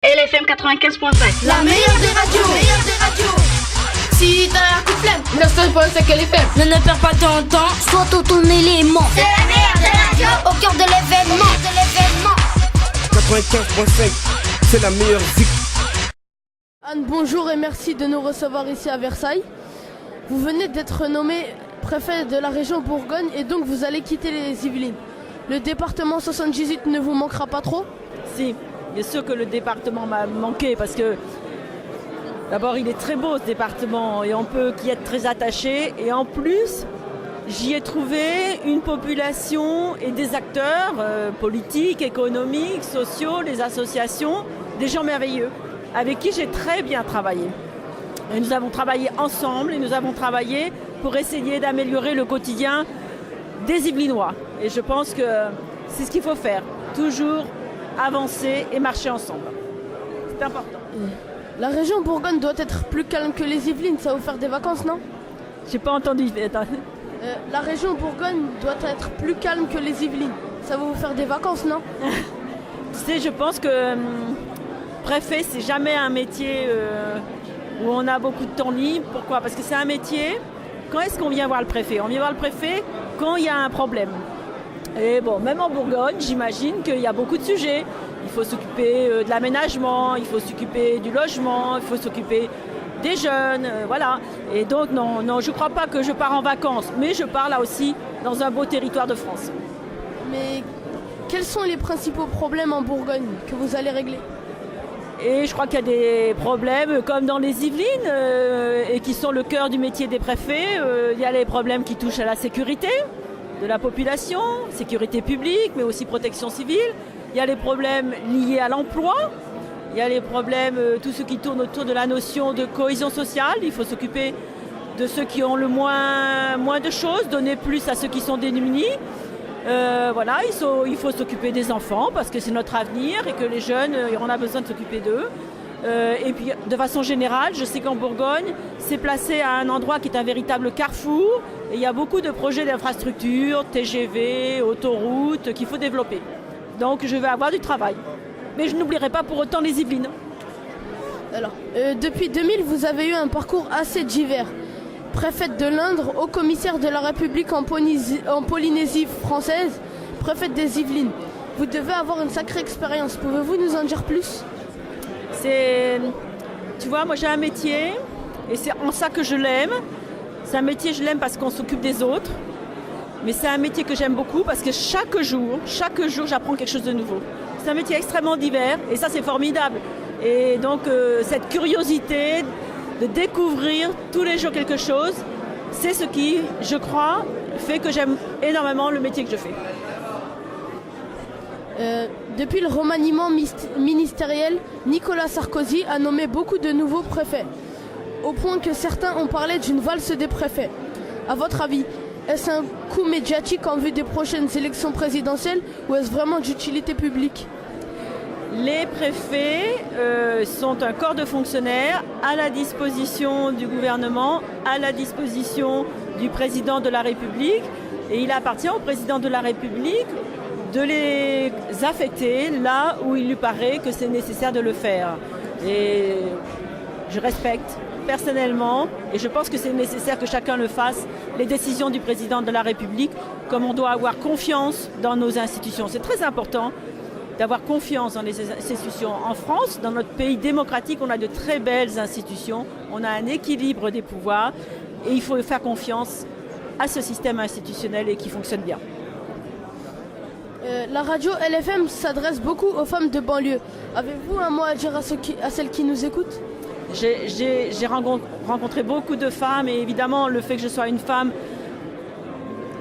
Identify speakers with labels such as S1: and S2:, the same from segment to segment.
S1: LFM 95.5.
S2: La meilleure des radios. Si t'as un coup de flemme,
S3: 9.5 LFM.
S2: ne perds pas ton temps, sois tout ton élément. C'est la meilleure des radios, au cœur de l'événement.
S4: 95.5, c'est la meilleure zik.
S5: Anne, bonjour et merci de nous recevoir ici à Versailles. Vous venez d'être nommé préfet de la région Bourgogne et donc vous allez quitter les Yvelines. Le département 78 ne vous manquera pas trop ?
S6: Si, bien sûr que le département m'a manqué parce que d'abord il est très beau ce département et on peut y être très attaché et en plus j'y ai trouvé une population et des acteurs politiques, économiques, sociaux, les associations, des gens merveilleux avec qui j'ai très bien travaillé. Et nous avons travaillé ensemble et nous avons travaillé pour essayer d'améliorer le quotidien des Yvelinois. Et je pense que c'est ce qu'il faut faire, toujours avancer et marcher ensemble. C'est important.
S5: La région Bourgogne doit être plus calme que les Yvelines, ça va vous faire des vacances, non ?
S6: J'ai pas entendu. Attends.
S5: La région Bourgogne doit être plus calme que les Yvelines, ça va vous faire des vacances, non ?
S6: Tu sais, je pense que préfet, c'est jamais un métier où on a beaucoup de temps libre. Pourquoi ? Parce que c'est un métier. Quand est-ce qu'on vient voir le préfet ? On vient voir le préfet quand il y a un problème. Et bon, même en Bourgogne, j'imagine qu'il y a beaucoup de sujets. Il faut s'occuper de l'aménagement, il faut s'occuper du logement, il faut s'occuper des jeunes, voilà. Et donc, non, je ne crois pas que je pars en vacances, mais je pars là aussi dans un beau territoire de France.
S5: Mais quels sont les principaux problèmes en Bourgogne que vous allez régler ?
S6: Et je crois qu'il y a des problèmes comme dans les Yvelines et qui sont le cœur du métier des préfets. Il y a les problèmes qui touchent à la sécurité de la population, sécurité publique, mais aussi protection civile. Il y a les problèmes liés à l'emploi. Il y a les problèmes, tout ce qui tourne autour de la notion de cohésion sociale. Il faut s'occuper de ceux qui ont le moins de choses, donner plus à ceux qui sont démunis. Voilà, il faut s'occuper des enfants parce que c'est notre avenir et que les jeunes, on a besoin de s'occuper d'eux. Et puis, de façon générale, je sais qu'en Bourgogne, c'est placé à un endroit qui est un véritable carrefour. Et il y a beaucoup de projets d'infrastructures, TGV, autoroutes qu'il faut développer. Donc, je vais avoir du travail. Mais je n'oublierai pas pour autant les Yvelines.
S5: Alors, depuis 2000, vous avez eu un parcours assez divers. Préfète de l'Indre, haut commissaire de la République en Polynésie française, préfète des Yvelines. Vous devez avoir une sacrée expérience. Pouvez-vous nous en dire plus ?
S6: Tu vois, moi j'ai un métier et c'est en ça que je l'aime. C'est un métier, je l'aime parce qu'on s'occupe des autres. Mais c'est un métier que j'aime beaucoup parce que chaque jour, j'apprends quelque chose de nouveau. C'est un métier extrêmement divers et ça c'est formidable. Et donc cette curiosité de découvrir tous les jours quelque chose, c'est ce qui, je crois, fait que j'aime énormément le métier que je fais.
S5: Depuis le remaniement ministériel, Nicolas Sarkozy a nommé beaucoup de nouveaux préfets, au point que certains ont parlé d'une valse des préfets. À votre avis, est-ce un coup médiatique en vue des prochaines élections présidentielles ou est-ce vraiment d'utilité publique ?
S6: Les préfets sont un corps de fonctionnaires à la disposition du gouvernement, à la disposition du président de la République. Et il appartient au président de la République de les affecter là où il lui paraît que c'est nécessaire de le faire. Et je respecte personnellement, et je pense que c'est nécessaire que chacun le fasse, les décisions du président de la République, comme on doit avoir confiance dans nos institutions. C'est très important d'avoir confiance dans les institutions. En France, dans notre pays démocratique, on a de très belles institutions, on a un équilibre des pouvoirs et il faut faire confiance à ce système institutionnel et qui fonctionne bien.
S5: La radio LFM s'adresse beaucoup aux femmes de banlieue. Avez-vous un mot à dire à celles qui nous écoutent ?
S6: J'ai rencontré beaucoup de femmes et évidemment le fait que je sois une femme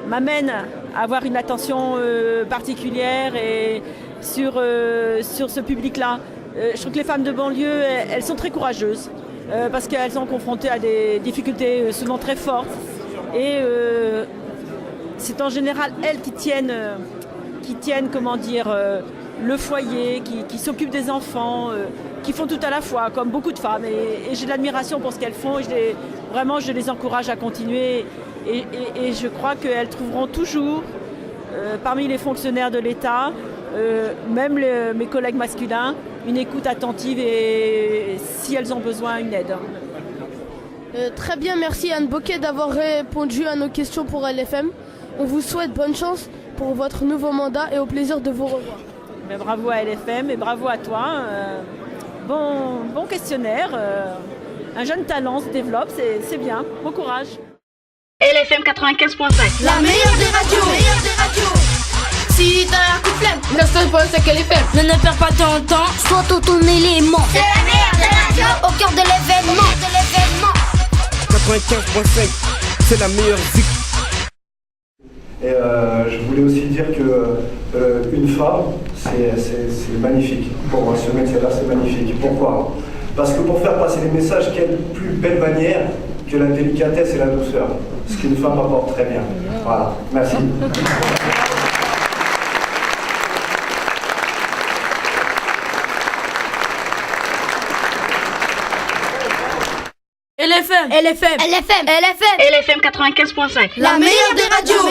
S6: m'amène à avoir une attention particulière et sur ce public-là. Je trouve que les femmes de banlieue, elles sont très courageuses parce qu'elles sont confrontées à des difficultés souvent très fortes. Et c'est en général elles qui tiennent le foyer, qui s'occupent des enfants, qui font tout à la fois, comme beaucoup de femmes. Et j'ai de l'admiration pour ce qu'elles font. Vraiment, je les encourage à continuer. Et je crois qu'elles trouveront toujours, parmi les fonctionnaires de l'État, même mes collègues masculins, une écoute attentive et si elles ont besoin, une aide.
S5: Très bien, merci Anne Bocquet d'avoir répondu à nos questions pour LFM. On vous souhaite bonne chance pour votre nouveau mandat et au plaisir de vous revoir.
S6: Mais bravo à LFM et bravo à toi. Bon questionnaire. Un jeune talent se développe, c'est bien. Bon courage.
S1: LFM 95.5.
S2: La meilleure des radios. Si t'as un coup de flemme,
S5: Ne perds pas ton temps.
S2: sois ton élément. C'est la meilleure des radios. Au cœur de l'événement.
S4: 95.5, c'est la meilleure zik.
S3: Et je voulais aussi dire que une femme, c'est magnifique. Pour moi, ce métier-là, c'est magnifique. Pourquoi? Parce que pour faire passer les messages, quelle plus belle manière que la délicatesse et la douceur. Ce qu'une femme apporte très bien. Voilà, merci.
S5: LFM.
S2: LFM.
S1: LFM 95.5.
S2: La meilleure des radios.